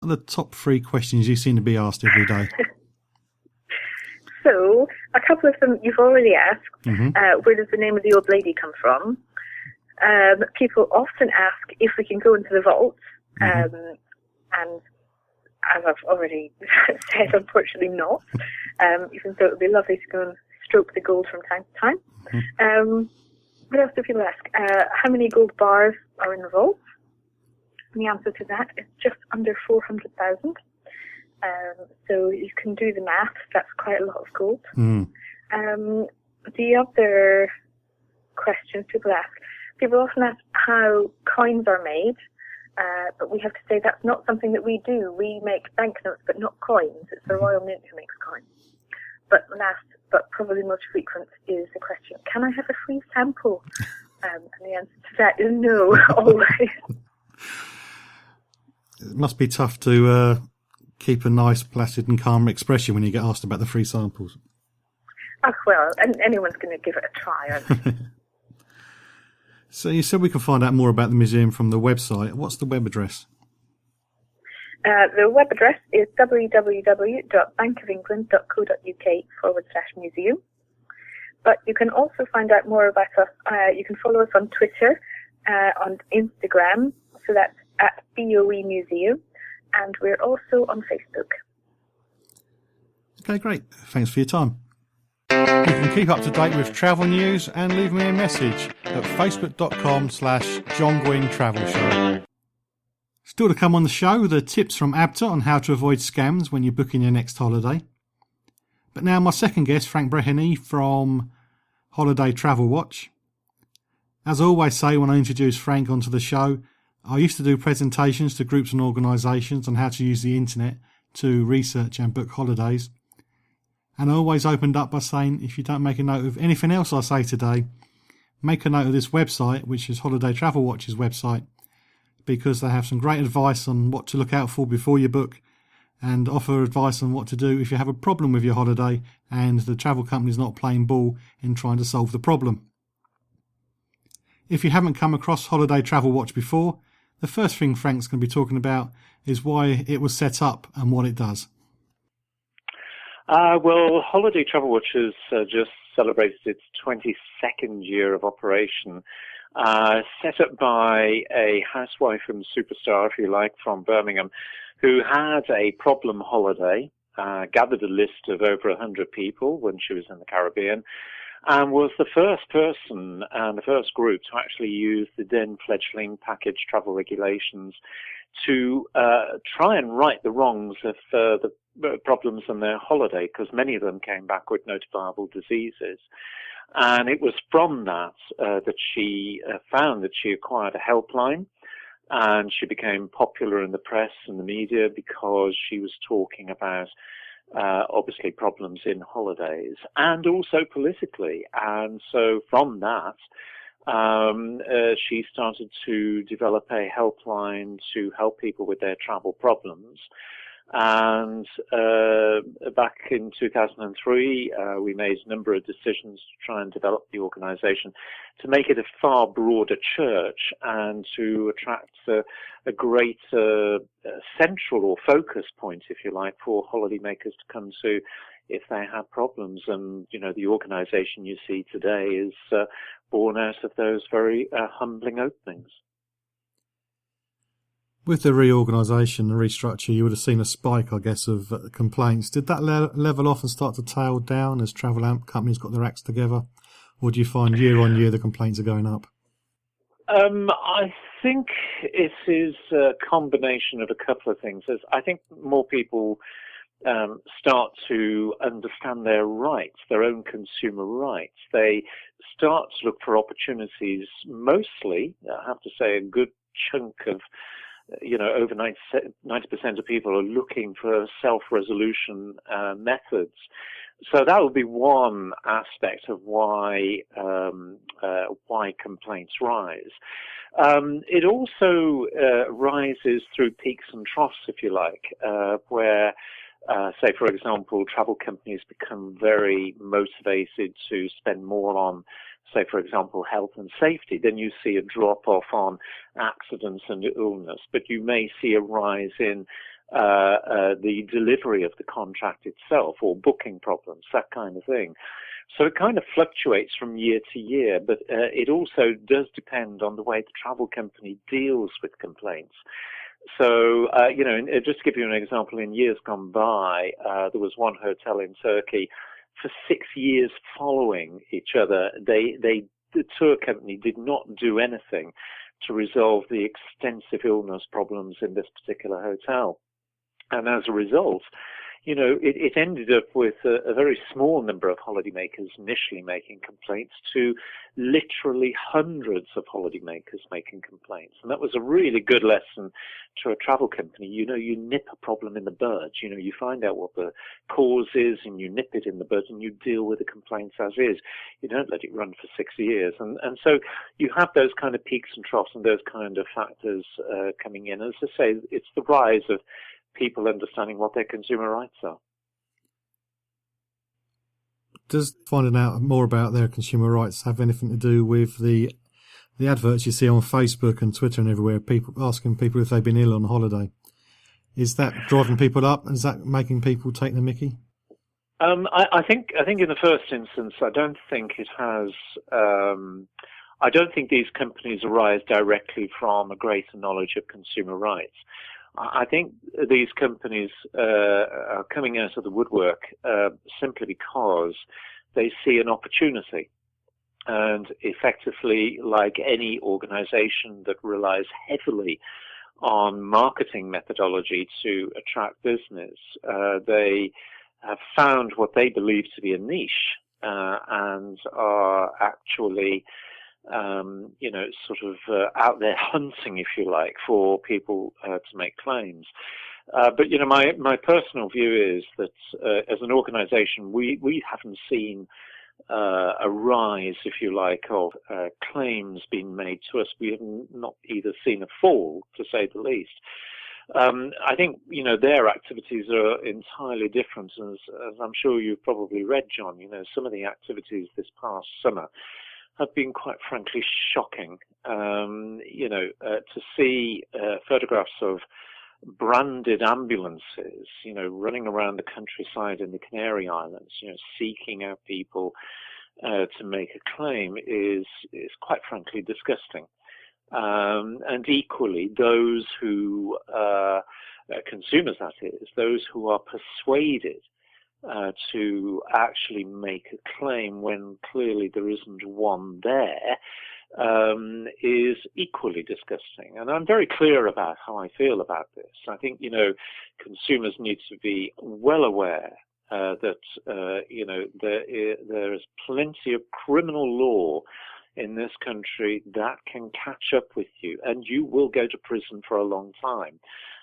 The top 3 questions you seem to be asked every day. So, a couple of them you've already asked. Mm-hmm. Where does the name of the old lady come from? People often ask if we can go into the vault. Mm-hmm. And as I've already said, unfortunately not. Even though it would be lovely to go and stroke the gold from time to time. Mm-hmm. What else do people ask? How many gold bars are in the vault? And the answer to that is just under 400,000. So you can do the math. That's quite a lot of gold. Mm. The other questions people often ask how coins are made. But we have to say that's not something that we do. We make banknotes, but not coins. It's the Royal Mint who makes coins. But last, but probably most frequent, is the question, can I have a free sample? And the answer to that is no, always. It must be tough to keep a nice, placid and calm expression when you get asked about the free samples. Oh, well, and anyone's going to give it a try, aren't they? So you said we can find out more about the museum from the website. What's the web address? The web address is www.bankofengland.co.uk/museum. But you can also find out more about us. You can follow us on Twitter, on Instagram, so that's at BOE Museum, and we're also on Facebook. Okay, great. Thanks for your time. You can keep up to date with travel news and leave me a message at facebook.com/John Guinn Travel Show. Still to come on the show, the tips from ABTA on how to avoid scams when you're booking your next holiday. But now my second guest, Frank Breheny from Holiday Travel Watch. As I always say when I introduce Frank onto the show, I used to do presentations to groups and organisations on how to use the internet to research and book holidays. And I always opened up by saying, if you don't make a note of anything else I say today, make a note of this website, which is Holiday Travel Watch's website, because they have some great advice on what to look out for before you book and offer advice on what to do if you have a problem with your holiday and the travel company's not playing ball in trying to solve the problem. If you haven't come across Holiday Travel Watch before, the first thing Frank's going to be talking about is why it was set up and what it does. Well, Holiday Travel Watch has just celebrated its 22nd year of operation, set up by a housewife and superstar, if you like, from Birmingham, who had a problem holiday, gathered a list of over 100 people when she was in the Caribbean, and was the first person and the first group to actually use the then fledgling package travel regulations to try and right the wrongs of the problems on their holiday, because many of them came back with notifiable diseases. And it was from that that she found that she acquired a helpline, and she became popular in the press and the media because she was talking about obviously problems in holidays and also politically. And so from that, she started to develop a helpline to help people with their travel problems. And back in 2003, we made a number of decisions to try and develop the organization to make it a far broader church and to attract a greater central or focus point, if you like, for holidaymakers to come to if they have problems. And, you know, the organization you see today is born out of those very humbling openings. With the reorganisation and restructure, you would have seen a spike, I guess, of complaints. Did that level off and start to tail down as travel companies got their acts together? Or do you find year on year the complaints are going up? I think it is a combination of a couple of things. I think more people start to understand their rights, their own consumer rights. They start to look for opportunities. Mostly, I have to say, a good chunk of over 90% of people are looking for self-resolution methods. So that would be one aspect of why complaints rise. It also rises through peaks and troughs, if you like, where, say, for example, travel companies become very motivated to spend more on, say, for example, health and safety. Then you see a drop-off on accidents and illness, but you may see a rise in the delivery of the contract itself, or booking problems, that kind of thing. So it kind of fluctuates from year to year, but it also does depend on the way the travel company deals with complaints. So, just to give you an example, in years gone by, there was one hotel in Turkey. For 6 years following each other, the tour company did not do anything to resolve the extensive illness problems in this particular hotel. And as a result, it ended up with a very small number of holidaymakers initially making complaints to literally hundreds of holidaymakers making complaints. And that was a really good lesson to a travel company. You nip a problem in the bud. You find out what the cause is and you nip it in the bud and you deal with the complaints as is. You don't let it run for 6 years. And so you have those kind of peaks and troughs and those kind of factors coming in. As I say, it's the rise of people understanding what their consumer rights are. Does finding out more about their consumer rights have anything to do with the adverts you see on Facebook and Twitter and everywhere, people asking people if they've been ill on holiday? Is that driving people up? Is that making people take the mickey? I think in the first instance, I don't think it has. I don't think these companies arise directly from a greater knowledge of consumer rights. I think these companies are coming out of the woodwork simply because they see an opportunity. And effectively, like any organization that relies heavily on marketing methodology to attract business, they have found what they believe to be a niche and are actually out there hunting, if you like, for people to make claims. But my personal view is that as an organization, we haven't seen a rise, if you like, of claims being made to us. We have not either seen a fall, to say the least. I think, their activities are entirely different. As I'm sure you've probably read, John, some of the activities this past summer have been quite frankly shocking. To see photographs of branded ambulances, running around the countryside in the Canary Islands, seeking out people to make a claim is quite frankly disgusting. And equally, those who, consumers that is, those who are persuaded to actually make a claim when clearly there isn't one there, is equally disgusting. And I'm very clear about how I feel about this. I think, consumers need to be well aware that, there is plenty of criminal law in this country that can catch up with you, and you will go to prison for a long time.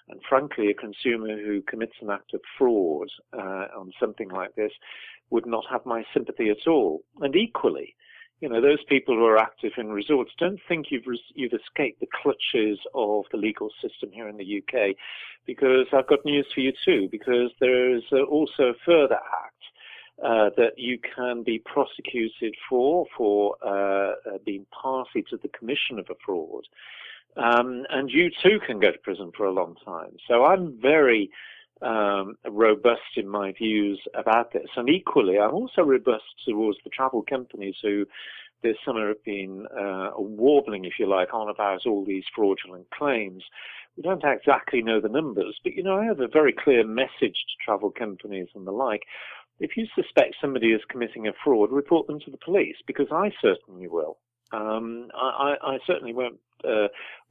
And frankly, a consumer who commits an act of fraud on something like this would not have my sympathy at all. And equally, those people who are active in resorts, don't think you've escaped the clutches of the legal system here in the UK, because I've got news for you too, because there is also a further act that you can be prosecuted for being party to the commission of a fraud. And you too can go to prison for a long time. So I'm very robust in my views about this. And equally, I'm also robust towards the travel companies who this summer have been warbling, if you like, on about all these fraudulent claims. We don't exactly know the numbers, but, I have a very clear message to travel companies and the like. If you suspect somebody is committing a fraud, report them to the police, because I certainly will. I certainly won't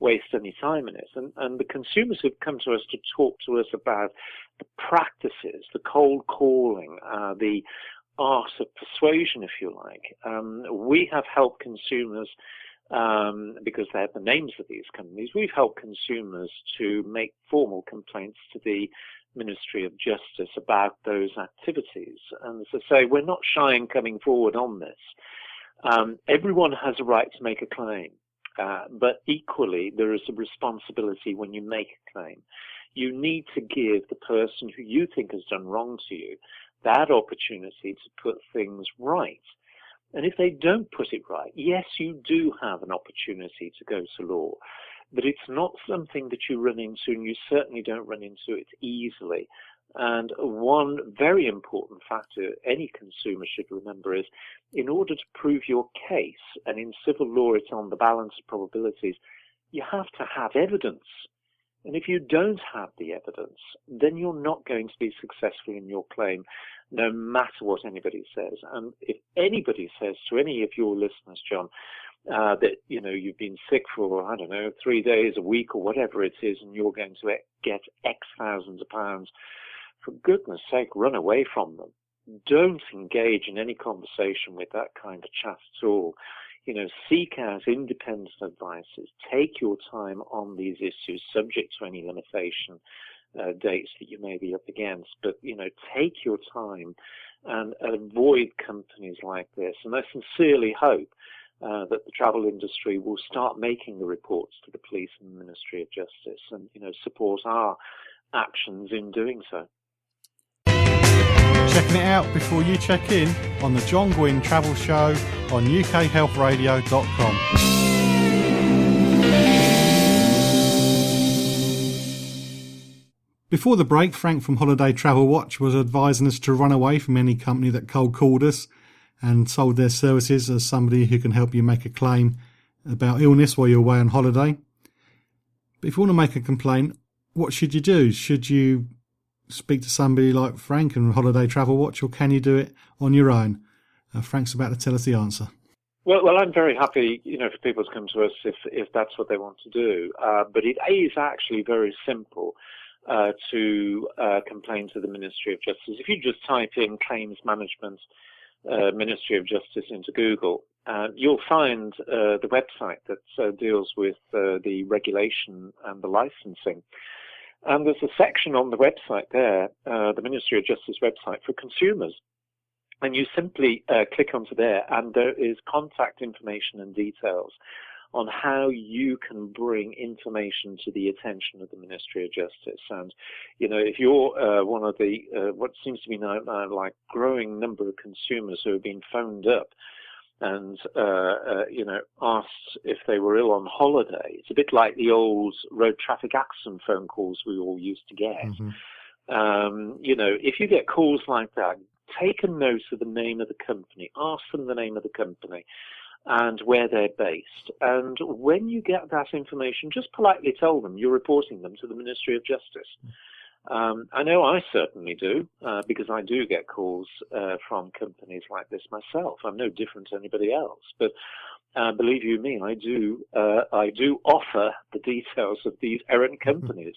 waste any time in it. And the consumers who've come to us to talk to us about the practices, the cold calling, the art of persuasion, if you like, we have helped consumers, because they have the names of these companies, we've helped consumers to make formal complaints to the Ministry of Justice about those activities. And as I say, we're not shy in coming forward on this. Everyone has a right to make a claim, but equally there is a responsibility when you make a claim. You need to give the person who you think has done wrong to you that opportunity to put things right. And if they don't put it right, yes, you do have an opportunity to go to law. but it's not something that you run into, and you certainly don't run into it easily. And one very important factor any consumer should remember is, in order to prove your case, and in civil law it's on the balance of probabilities, you have to have evidence. And if you don't have the evidence, then you're not going to be successful in your claim, no matter what anybody says. And if anybody says to any of your listeners, John, that, you know, you've been sick for, I don't know, 3 days, a week, or whatever it is, and you're going to get X thousands of pounds, for goodness sake, run away from them. Don't engage in any conversation with that kind of chat at all. You know, seek out independent advices. Take your time on these issues, subject to any limitation dates that you may be up against. But, you know, take your time and avoid companies like this. And I sincerely hope that the travel industry will start making the reports to the police and the Ministry of Justice, and, you know, support our actions in doing so. Checking it out before you check in on the John Guinn Travel Show on ukhealthradio.com. Before the break, Frank from Holiday Travel Watch was advising us to run away from any company that cold called us and sold their services as somebody who can help you make a claim about illness while you're away on holiday. But if you want to make a complaint, what should you do? Should you speak to somebody like Frank and Holiday Travel Watch, or can you do it on your own? Frank's about to tell us the answer. Well, I'm very happy, you know, for people to come to us if that's what they want to do. But it is actually very simple to complain to the Ministry of Justice. If you just type in claims management Ministry of Justice into Google, you'll find the website that deals with the regulation and the licensing. And there's a section on the website there, the Ministry of Justice website, for consumers. And you simply click onto there, and there is contact information and details on how you can bring information to the attention of the Ministry of Justice. And, you know, if you're one of the, what seems to be now like growing number of consumers who have been phoned up and, you know, asked if they were ill on holiday, it's a bit like the old road traffic accident phone calls we all used to get. Mm-hmm. You know, if you get calls like that, take a note of the name of the company, ask them the name of the company and where they're based. And when you get that information, just politely tell them you're reporting them to the Ministry of Justice. I know I certainly do, because I do get calls from companies like this myself. I'm no different to anybody else. But believe you me, I do offer the details of these errant companies.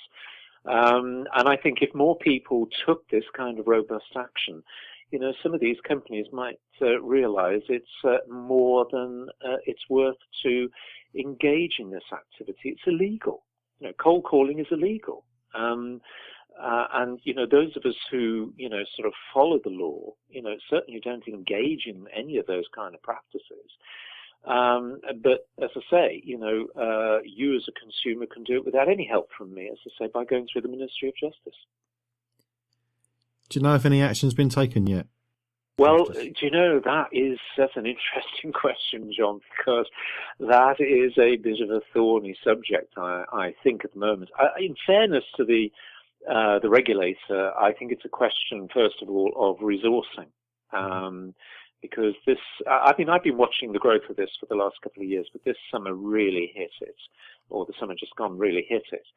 And I think if more people took this kind of robust action, you know, some of these companies might realize it's more than it's worth to engage in this activity. It's illegal. You know, cold calling is illegal. And, you know, those of us who, you know, sort of follow the law, you know, certainly don't engage in any of those kind of practices. But as I say, you know, you as a consumer can do it without any help from me, as I say, by going through the Ministry of Justice. Do you know if any action's been taken yet? Well, do you know, that's an interesting question, John, because that is a bit of a thorny subject, I think, at the moment. In fairness to the regulator, I think it's a question, first of all, of resourcing. Because this, I've been watching the growth of this for the last couple of years, but this summer really hit it, or the summer just gone really hit it.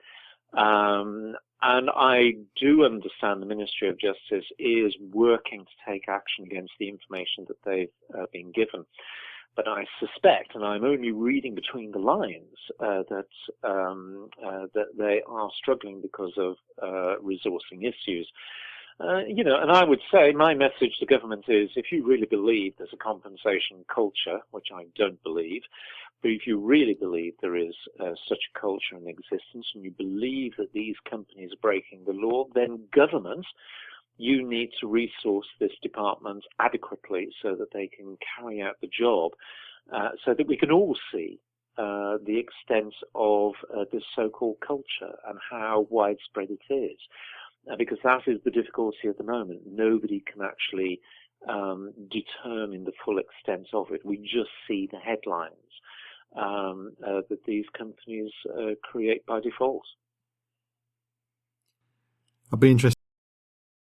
And I do understand the Ministry of Justice is working to take action against the information that they've been given. But I suspect, and I'm only reading between the lines, that they are struggling because of resourcing issues. You know, and I would say my message to government is, if you really believe there's a compensation culture, which I don't believe, but if you really believe there is such a culture in existence, and you believe that these companies are breaking the law, then government, you need to resource this department adequately so that they can carry out the job, so that we can all see the extent of this so-called culture and how widespread it is. Because that is the difficulty at the moment. Nobody can actually determine the full extent of it. We just see the headlines. that these companies create by default. I'd be interested